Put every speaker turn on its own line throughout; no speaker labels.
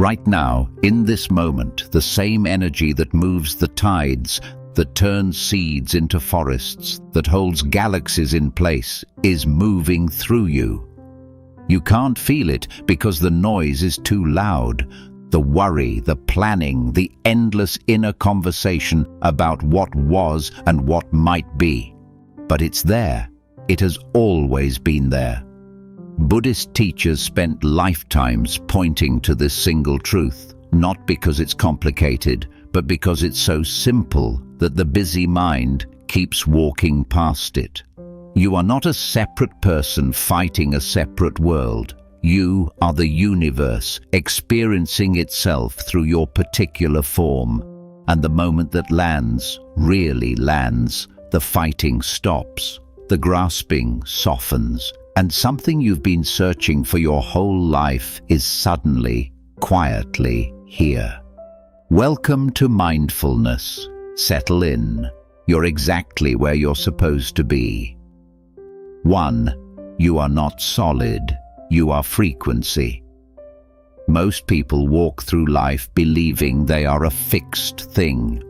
Right now, in this moment, the same energy that moves the tides, that turns seeds into forests, that holds galaxies in place, is moving through you. You can't feel it because the noise is too loud. The worry, the planning, the endless inner conversation about what was and what might be. But it's there. It has always been there. Buddhist teachers spent lifetimes pointing to this single truth, not because it's complicated, but because it's so simple that the busy mind keeps walking past it. You are not a separate person fighting a separate world. You are the universe experiencing itself through your particular form. And the moment that lands, really lands, the fighting stops. The grasping softens, and something you've been searching for your whole life is suddenly, quietly here. Welcome to mindfulness. Settle in. You're exactly where you're supposed to be. 1. You are not solid. You are frequency. Most people walk through life believing they are a fixed thing.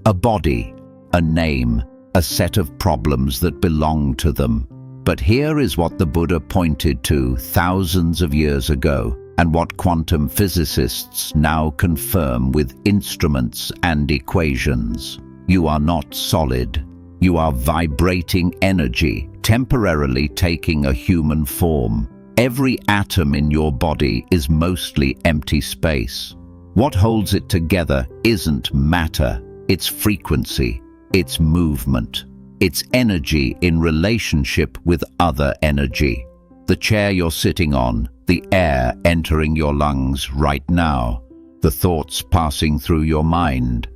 A body, a name, a set of problems that belong to them. But here is what the Buddha pointed to thousands of years ago, and what quantum physicists now confirm with instruments and equations. You are not solid. You are vibrating energy, temporarily taking a human form. Every atom in your body is mostly empty space. What holds it together isn't matter, it's frequency, it's movement, it's energy in relationship with other energy. The chair you're sitting on, the air entering your lungs right now, the thoughts passing through your mind,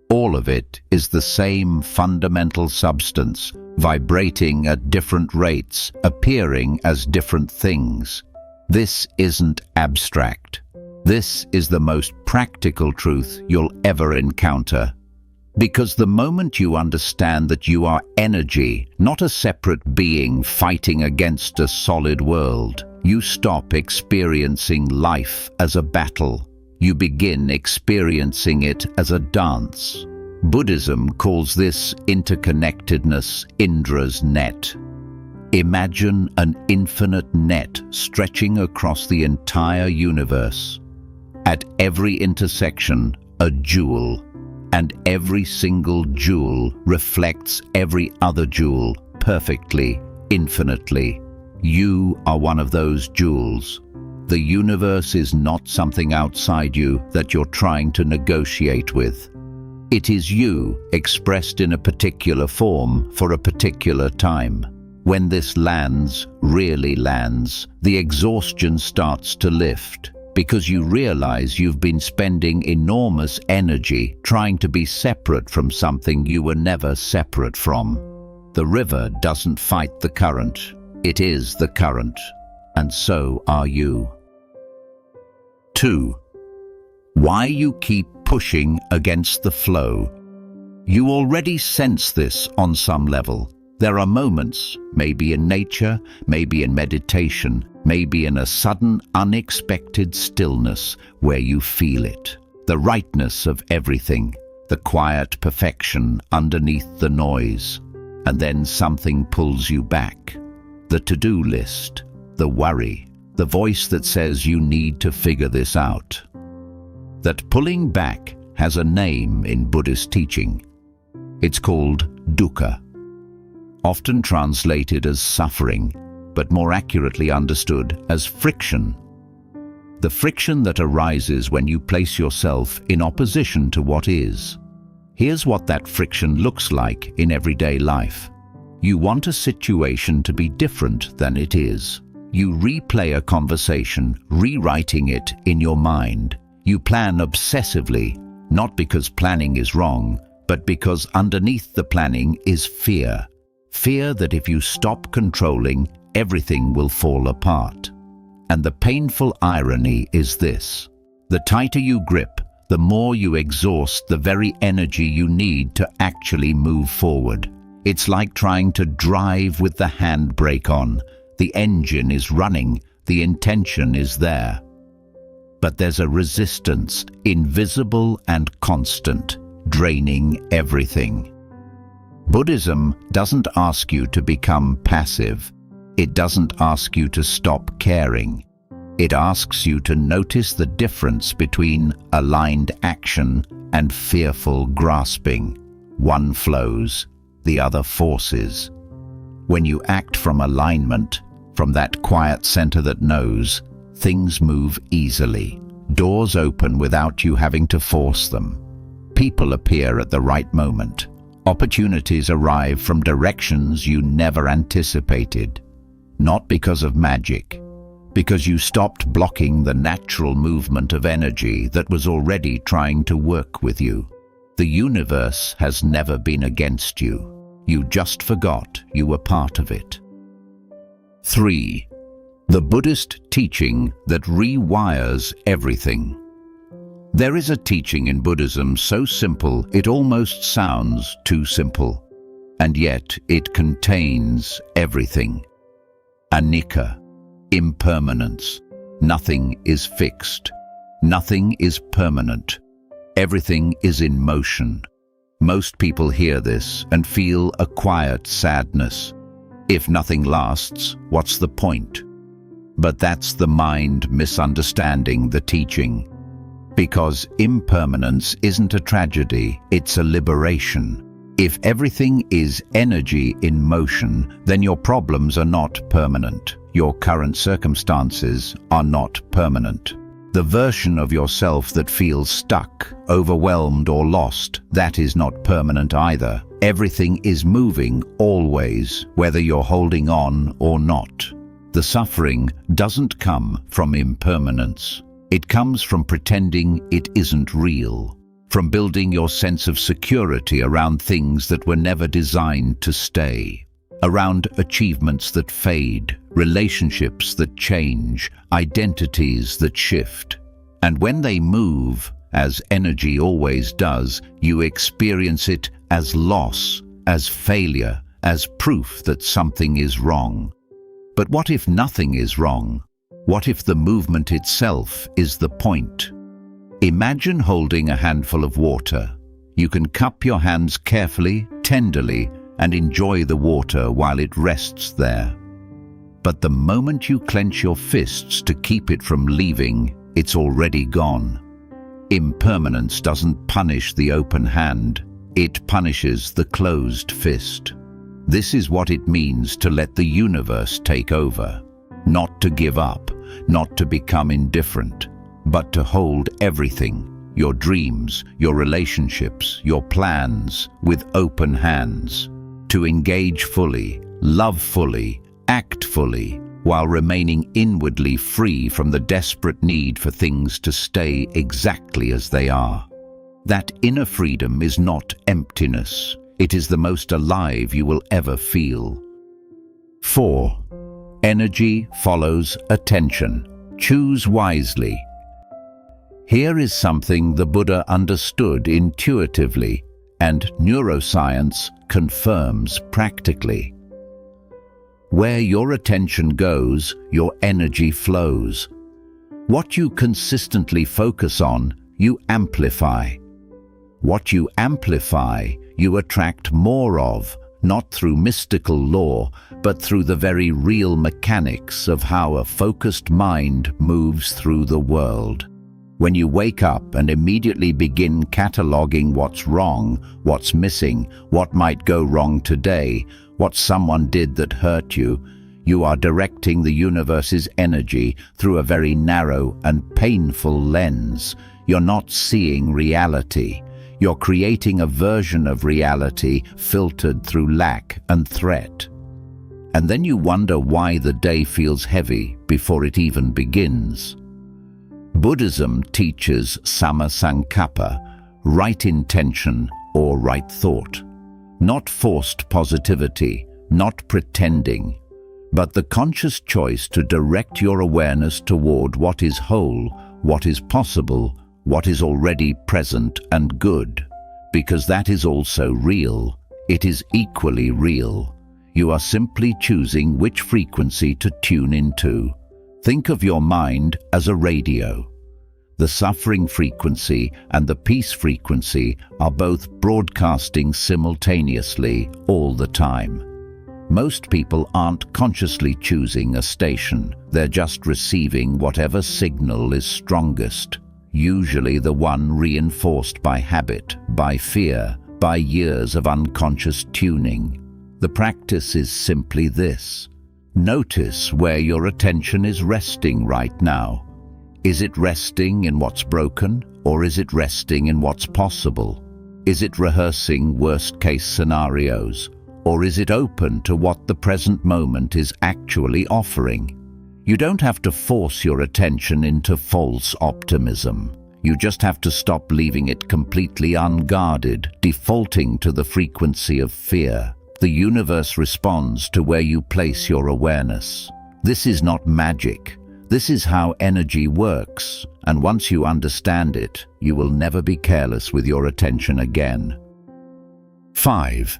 all of it is the same fundamental substance, vibrating at different rates, appearing as different things. This isn't abstract. This is the most practical truth you'll ever encounter. Because the moment you understand that you are energy, not a separate being fighting against a solid world, you stop experiencing life as a battle. You begin experiencing it as a dance. Buddhism calls this interconnectedness Indra's net. Imagine an infinite net stretching across the entire universe. At every intersection, a jewel, and every single jewel reflects every other jewel perfectly, infinitely. You are one of those jewels. The universe is not something outside you that you're trying to negotiate with. It is you, expressed in a particular form for a particular time. When this lands, really lands, the exhaustion starts to lift, because you realize you've been spending enormous energy trying to be separate from something you were never separate from. The river doesn't fight the current. It is the current, and so are you. 2. Why you keep pushing against the flow. You already sense this on some level. There are moments, maybe in nature, maybe in meditation, maybe in a sudden, unexpected stillness where you feel it. The rightness of everything, the quiet perfection underneath the noise. And then something pulls you back. The to-do list, the worry, the voice that says you need to figure this out. That pulling back has a name in Buddhist teaching. It's called dukkha, often translated as suffering, but more accurately understood as friction. The friction that arises when you place yourself in opposition to what is. Here's what that friction looks like in everyday life. You want a situation to be different than it is. You replay a conversation, rewriting it in your mind. You plan obsessively, not because planning is wrong, but because underneath the planning is fear. Fear that if you stop controlling, everything will fall apart. And the painful irony is this. The tighter you grip, the more you exhaust the very energy you need to actually move forward. It's like trying to drive with the handbrake on. The engine is running, the intention is there. But there's a resistance, invisible and constant, draining everything. Buddhism doesn't ask you to become passive. It doesn't ask you to stop caring. It asks you to notice the difference between aligned action and fearful grasping. One flows, the other forces. When you act from alignment, from that quiet center that knows, things move easily. Doors open without you having to force them. People appear at the right moment. Opportunities arrive from directions you never anticipated. Not because of magic, because you stopped blocking the natural movement of energy that was already trying to work with you. The universe has never been against you. You just forgot you were part of it. 3. The Buddhist teaching that rewires everything. There is a teaching in Buddhism so simple it almost sounds too simple, and yet it contains everything. Anicca, impermanence. Nothing is fixed. Nothing is permanent. Everything is in motion. Most people hear this and feel a quiet sadness. If nothing lasts, what's the point? But that's the mind misunderstanding the teaching. Because impermanence isn't a tragedy, it's a liberation. If everything is energy in motion, then your problems are not permanent. Your current circumstances are not permanent. The version of yourself that feels stuck, overwhelmed, or lost, that is not permanent either. Everything is moving, always, whether you're holding on or not. The suffering doesn't come from impermanence. It comes from pretending it isn't real, from building your sense of security around things that were never designed to stay, around achievements that fade, relationships that change, identities that shift. And when they move, as energy always does, you experience it as loss, as failure, as proof that something is wrong. But what if nothing is wrong? What if the movement itself is the point? Imagine holding a handful of water. You can cup your hands carefully, tenderly, and enjoy the water while it rests there. But the moment you clench your fists to keep it from leaving, it's already gone. Impermanence doesn't punish the open hand, it punishes the closed fist. This is what it means to let the universe take over. Not to give up, not to become indifferent, but to hold everything, your dreams, your relationships, your plans, with open hands. To engage fully, love fully, act fully, while remaining inwardly free from the desperate need for things to stay exactly as they are. That inner freedom is not emptiness. It is the most alive you will ever feel. 4. Energy follows attention. Choose wisely. Here is something the Buddha understood intuitively, and neuroscience confirms practically. Where your attention goes, your energy flows. What you consistently focus on, you amplify. What you amplify, you attract more of, not through mystical law, but through the very real mechanics of how a focused mind moves through the world. When you wake up and immediately begin cataloging what's wrong, what's missing, what might go wrong today, what someone did that hurt you, you are directing the universe's energy through a very narrow and painful lens. You're not seeing reality. You're creating a version of reality filtered through lack and threat. And then you wonder why the day feels heavy before it even begins. Buddhism teaches sammasankappa, right intention or right thought. Not forced positivity, not pretending, but the conscious choice to direct your awareness toward what is whole, what is possible, what is already present and good. Because that is also real. It is equally real. You are simply choosing which frequency to tune into. Think of your mind as a radio. The suffering frequency and the peace frequency are both broadcasting simultaneously all the time. Most people aren't consciously choosing a station, they're just receiving whatever signal is strongest, usually the one reinforced by habit, by fear, by years of unconscious tuning. The practice is simply this. Notice where your attention is resting right now. Is it resting in what's broken, or is it resting in what's possible? Is it rehearsing worst-case scenarios, or is it open to what the present moment is actually offering? You don't have to force your attention into false optimism. You just have to stop leaving it completely unguarded, defaulting to the frequency of fear. The universe responds to where you place your awareness. This is not magic. This is how energy works, and once you understand it, you will never be careless with your attention again. 5.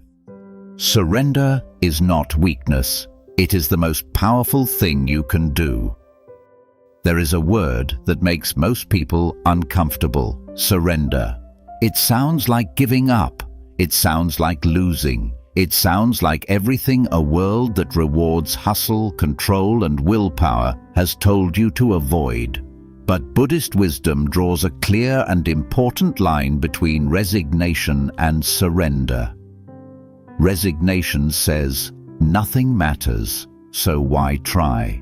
Surrender is not weakness. It is the most powerful thing you can do. There is a word that makes most people uncomfortable: surrender. It sounds like giving up. It sounds like losing. It sounds like everything a world that rewards hustle, control, and willpower has told you to avoid. But Buddhist wisdom draws a clear and important line between resignation and surrender. Resignation says, nothing matters, so why try?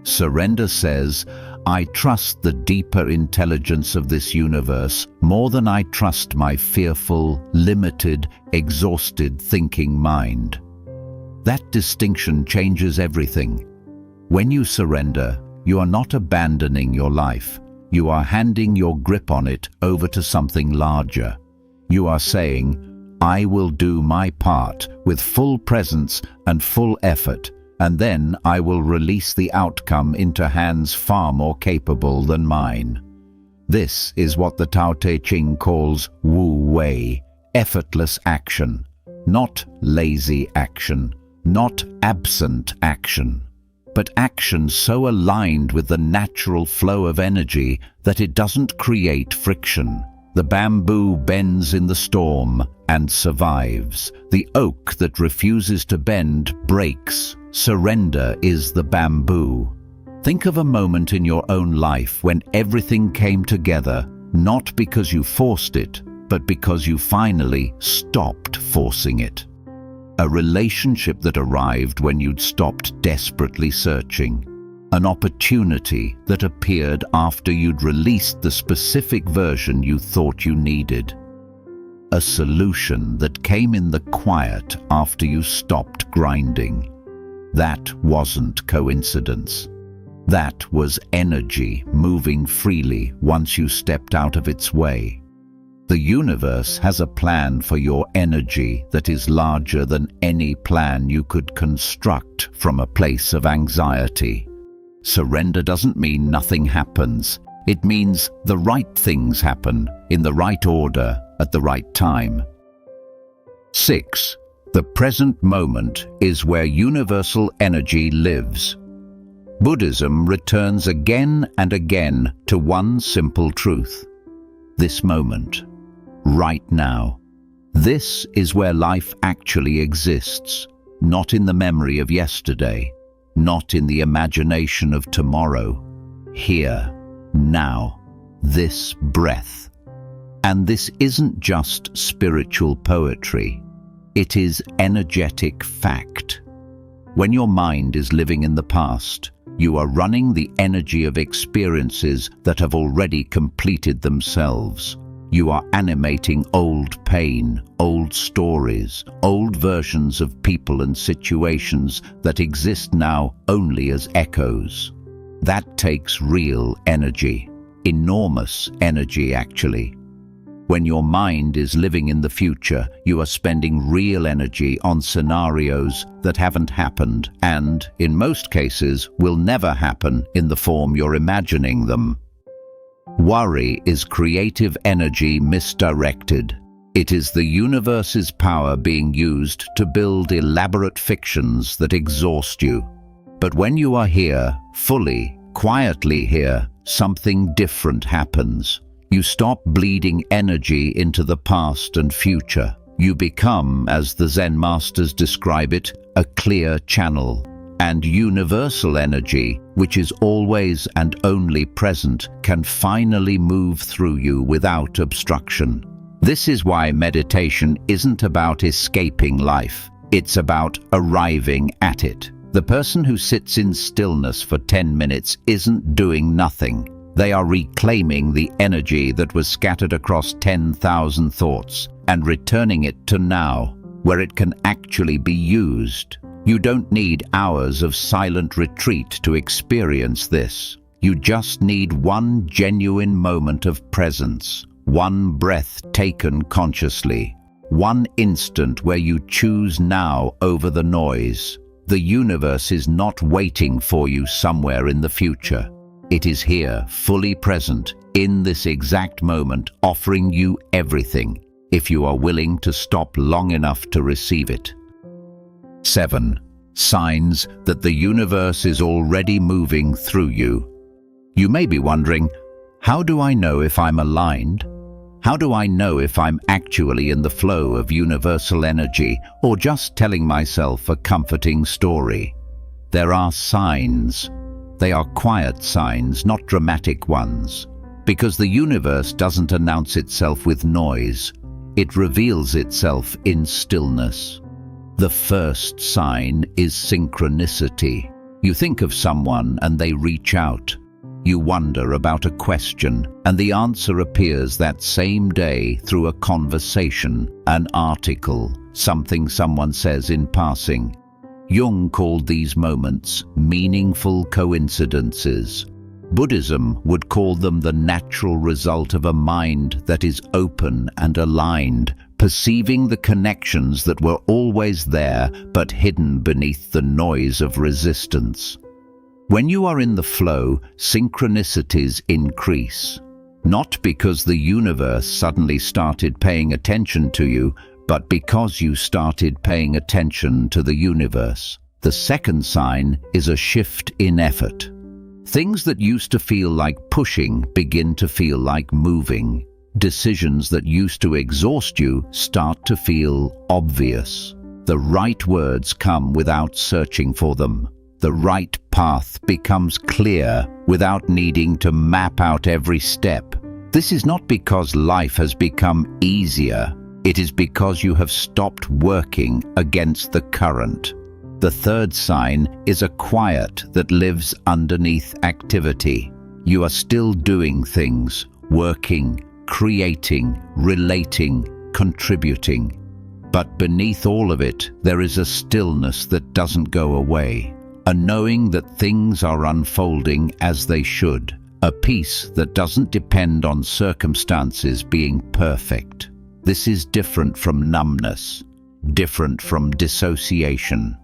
Surrender says, I trust the deeper intelligence of this universe more than I trust my fearful, limited, exhausted thinking mind. That distinction changes everything. When you surrender, you are not abandoning your life. You are handing your grip on it over to something larger. You are saying, I will do my part with full presence and full effort, and then I will release the outcome into hands far more capable than mine. This is what the Tao Te Ching calls Wu Wei, effortless action, not lazy action, not absent action, but action so aligned with the natural flow of energy that it doesn't create friction. The bamboo bends in the storm and survives. The oak that refuses to bend breaks. Surrender is the bamboo. Think of a moment in your own life when everything came together, not because you forced it, but because you finally stopped forcing it. A relationship that arrived when you'd stopped desperately searching. An opportunity that appeared after you'd released the specific version you thought you needed. A solution that came in the quiet after you stopped grinding. That wasn't coincidence. That was energy moving freely once you stepped out of its way. The universe has a plan for your energy that is larger than any plan you could construct from a place of anxiety. Surrender doesn't mean nothing happens. It means the right things happen in the right order at the right time. 6. The present moment is where universal energy lives. Buddhism returns again and again to one simple truth. This moment, right now. This is where life actually exists, not in the memory of yesterday, not in the imagination of tomorrow. Here, now, this breath. And this isn't just spiritual poetry. It is energetic fact. When your mind is living in the past, you are running the energy of experiences that have already completed themselves. You are animating old pain, old stories, old versions of people and situations that exist now only as echoes. That takes real energy, enormous energy actually. When your mind is living in the future, you are spending real energy on scenarios that haven't happened and, in most cases, will never happen in the form you're imagining them. Worry is creative energy misdirected. It is the universe's power being used to build elaborate fictions that exhaust you. But when you are here, fully, quietly here, something different happens. You stop bleeding energy into the past and future. You become, as the Zen masters describe it, a clear channel. And universal energy, which is always and only present, can finally move through you without obstruction. This is why meditation isn't about escaping life. It's about arriving at it. The person who sits in stillness for 10 minutes isn't doing nothing. They are reclaiming the energy that was scattered across 10,000 thoughts and returning it to now, where it can actually be used. You don't need hours of silent retreat to experience this. You just need one genuine moment of presence, one breath taken consciously, one instant where you choose now over the noise. The universe is not waiting for you somewhere in the future. It is here, fully present, in this exact moment, offering you everything, if you are willing to stop long enough to receive it. 7. Signs that the universe is already moving through you. You may be wondering, how do I know if I'm aligned? How do I know if I'm actually in the flow of universal energy or just telling myself a comforting story? There are signs. They are quiet signs, not dramatic ones. Because the universe doesn't announce itself with noise. It reveals itself in stillness. The first sign is synchronicity. You think of someone and they reach out. You wonder about a question, and the answer appears that same day through a conversation, an article, something someone says in passing. Jung called these moments meaningful coincidences. Buddhism would call them the natural result of a mind that is open and aligned, perceiving the connections that were always there but hidden beneath the noise of resistance. When you are in the flow, synchronicities increase. Not because the universe suddenly started paying attention to you, but because you started paying attention to the universe. The second sign is a shift in effort. Things that used to feel like pushing begin to feel like moving. Decisions that used to exhaust you start to feel obvious. The right words come without searching for them. The right path becomes clear without needing to map out every step. This is not because life has become easier. It is because you have stopped working against the current. The third sign is a quiet that lives underneath activity. You are still doing things, working, creating, relating, contributing. But beneath all of it, there is a stillness that doesn't go away. A knowing that things are unfolding as they should. A peace that doesn't depend on circumstances being perfect. This is different from numbness, different from dissociation.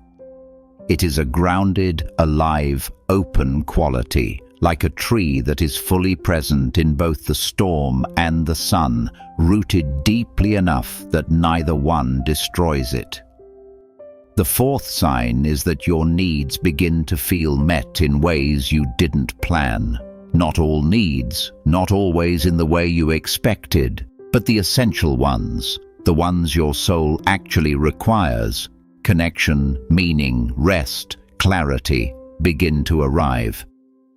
It is a grounded, alive, open quality, like a tree that is fully present in both the storm and the sun, rooted deeply enough that neither one destroys it. The fourth sign is that your needs begin to feel met in ways you didn't plan. Not all needs, not always in the way you expected, but the essential ones, the ones your soul actually requires. Connection, meaning, rest, clarity begin to arrive.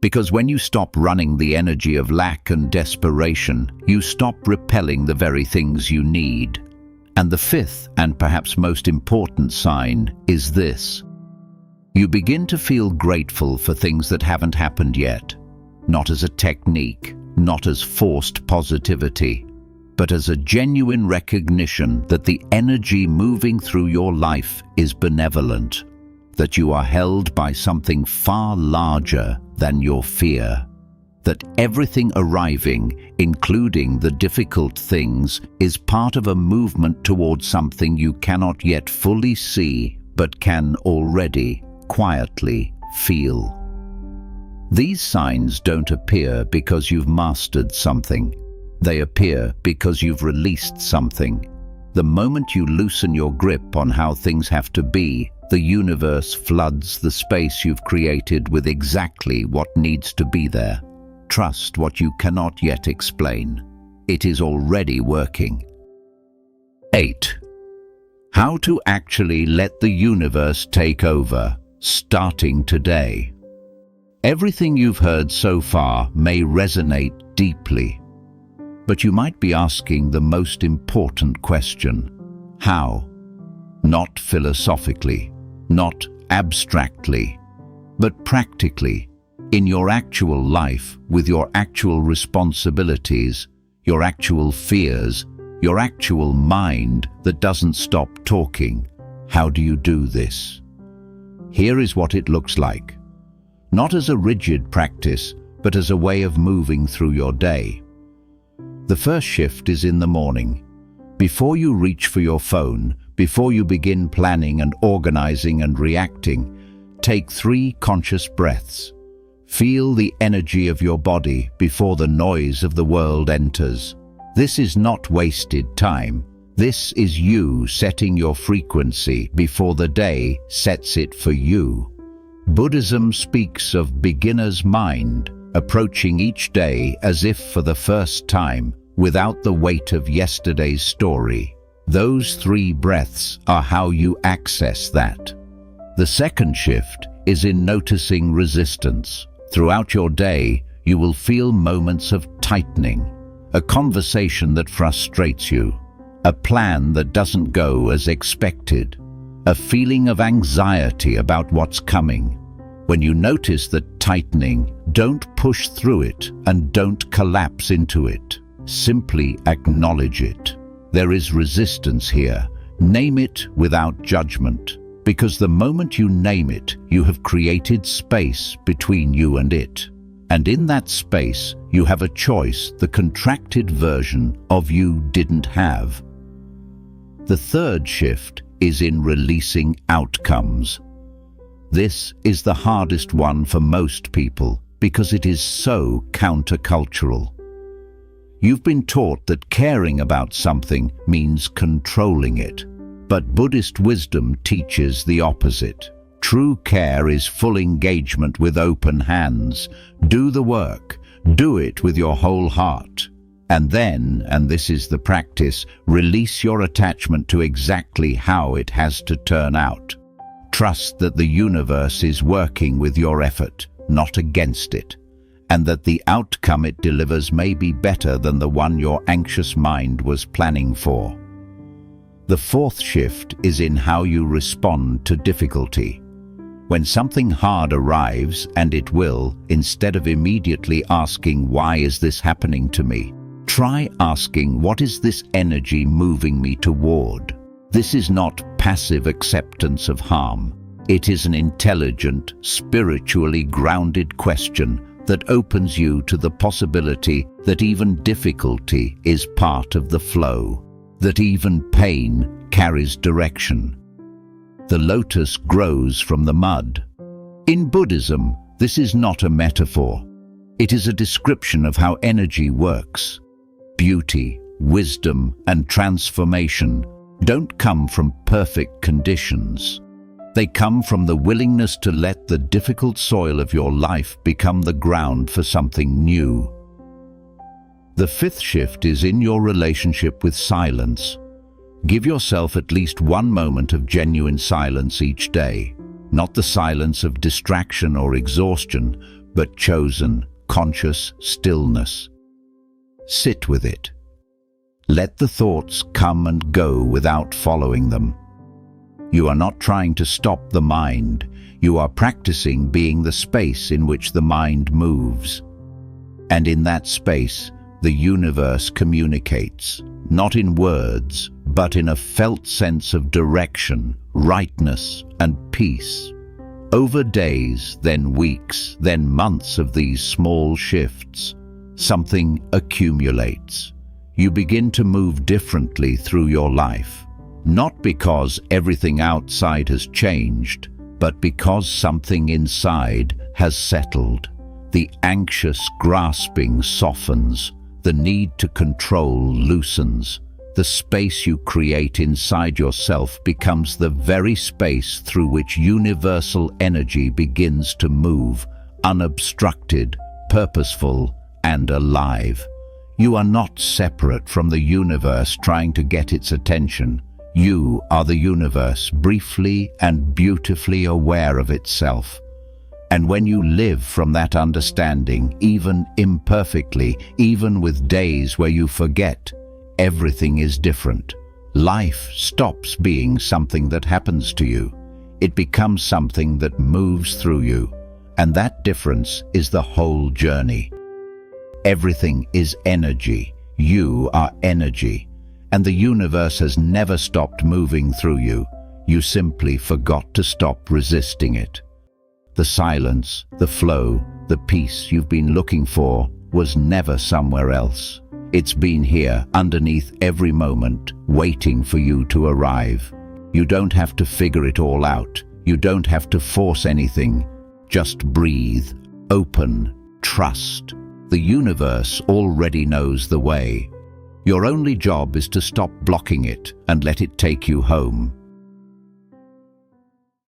Because when you stop running the energy of lack and desperation, you stop repelling the very things you need. And the fifth, and perhaps most important sign, is this. You begin to feel grateful for things that haven't happened yet. Not as a technique, not as forced positivity, but as a genuine recognition that the energy moving through your life is benevolent, that you are held by something far larger than your fear, that everything arriving, including the difficult things, is part of a movement towards something you cannot yet fully see, but can already, quietly, feel. These signs don't appear because you've mastered something. They appear because you've released something. The moment you loosen your grip on how things have to be, the universe floods the space you've created with exactly what needs to be there. Trust what you cannot yet explain. It is already working. 8. How to actually let the universe take over, starting today. Everything you've heard so far may resonate deeply, but you might be asking the most important question: how? Not philosophically, not abstractly, but practically, in your actual life, with your actual responsibilities, your actual fears, your actual mind that doesn't stop talking. How do you do this? Here is what it looks like. Not as a rigid practice, but as a way of moving through your day. The first shift is in the morning. Before you reach for your phone, before you begin planning and organizing and reacting, take 3 conscious breaths. Feel the energy of your body before the noise of the world enters. This is not wasted time. This is you setting your frequency before the day sets it for you. Buddhism speaks of beginner's mind, approaching each day as if for the first time, without the weight of yesterday's story. Those 3 breaths are how you access that. The second shift is in noticing resistance. Throughout your day, you will feel moments of tightening, a conversation that frustrates you, a plan that doesn't go as expected, a feeling of anxiety about what's coming. When you notice that tightening, don't push through it and don't collapse into it. Simply acknowledge it. There is resistance here. Name it without judgment, because the moment you name it, you have created space between you and it. And in that space, you have a choice the contracted version of you didn't have. The third shift is in releasing outcomes. This is the hardest one for most people because it is so countercultural. You've been taught that caring about something means controlling it, but Buddhist wisdom teaches the opposite. True care is full engagement with open hands. Do the work. Do it with your whole heart. And then, and this is the practice, release your attachment to exactly how it has to turn out. Trust that the universe is working with your effort, not against it, and that the outcome it delivers may be better than the one your anxious mind was planning for. The fourth shift is in how you respond to difficulty. When something hard arrives, and it will, instead of immediately asking, "Why is this happening to me?" try asking, "What is this energy moving me toward?" This is not passive acceptance of harm. It is an intelligent, spiritually grounded question that opens you to the possibility that even difficulty is part of the flow, that even pain carries direction. The lotus grows from the mud. In Buddhism, this is not a metaphor. It is a description of how energy works. Beauty, wisdom, and transformation don't come from perfect conditions. They come from the willingness to let the difficult soil of your life become the ground for something new. The fifth shift is in your relationship with silence. Give yourself at least one moment of genuine silence each day, not the silence of distraction or exhaustion, but chosen, conscious stillness. Sit with it. Let the thoughts come and go without following them. You are not trying to stop the mind. You are practicing being the space in which the mind moves. And in that space, the universe communicates, not in words, but in a felt sense of direction, rightness, and peace. Over days, then weeks, then months of these small shifts, something accumulates. You begin to move differently through your life, not because everything outside has changed, but because something inside has settled. The anxious grasping softens, the need to control loosens. The space you create inside yourself becomes the very space through which universal energy begins to move, unobstructed, purposeful, and alive. You are not separate from the universe trying to get its attention. You are the universe, briefly and beautifully aware of itself. And when you live from that understanding, even imperfectly, even with days where you forget, everything is different. Life stops being something that happens to you. It becomes something that moves through you. And that difference is the whole journey. Everything is energy. You are energy. And the universe has never stopped moving through you. You simply forgot to stop resisting it. The silence, the flow, the peace you've been looking for was never somewhere else. It's been here, underneath every moment, waiting for you to arrive. You don't have to figure it all out. You don't have to force anything. Just breathe, open, trust. The universe already knows the way. Your only job is to stop blocking it and let it take you home.